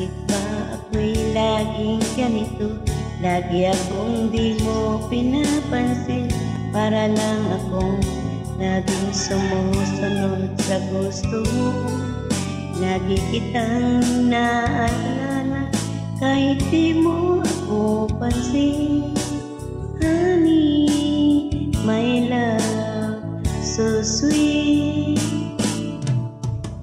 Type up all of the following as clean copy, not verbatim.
Bakit ba ako'y laging ganito? Lagi akong di mo pinapansin. Para lang akong laging sumusunod sa gusto mo. Lagi kitang naalala kahit di mo ako pansin. Honey, my love, so sweet.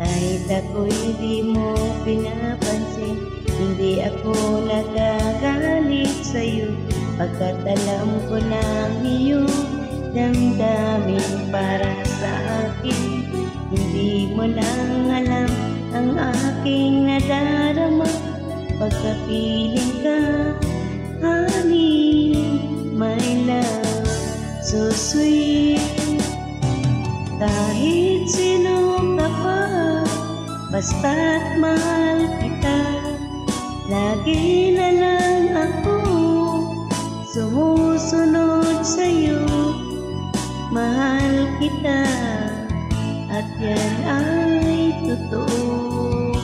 Kahit ako'y di mo pinapansin, hindi ako nagagalit sa'yo, pagkat alam ko na iyong damdamin para sa akin. Hindi mo lang alam ang aking nadarama pagkapiling ka. Honey, my love, so sweet. Kahit sino ka pa, basta't mahal kita. Lagi na lang ako sumusunod sa'yo. Mahal kita, at yan ay totoo.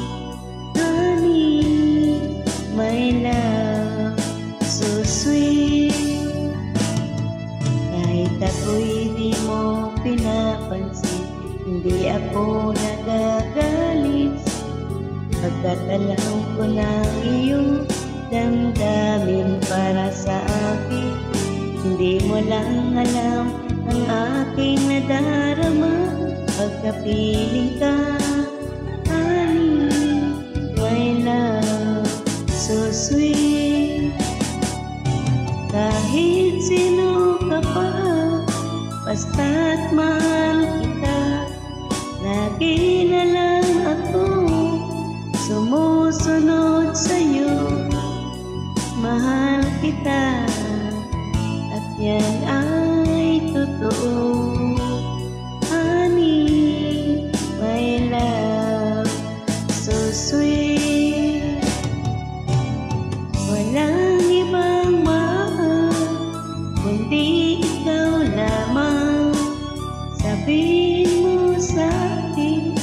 Honey, my love, so sweet. Kahit ako'y di mo pinapansin, hindi ako nagagalit, pagkat alam ko na iyong damdamin para sa akin. Hindi mo lang alam ang aking nadarama pagkapiling ka. Honey, my love, so sweet. Kahit sino ka pa, basta't mahal kita. Lagi na lang ako sumusunod sa'yo. Mahal kita, at yan ay totoo. Honey, my love, so sweet. Walang ibang mahal kundi ikaw lamang. Sabihin mo sa'kin,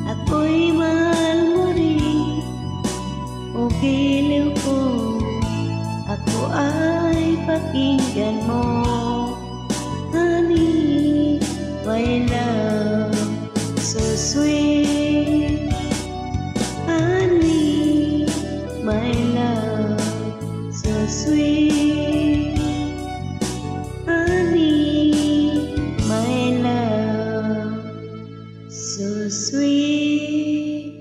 ako'y mahal mo rin. O giliw ko, ako ay pakinggan mo. Honey, my love, so sweet. Honey, my love, so sweet. Honey, my love, so sweet.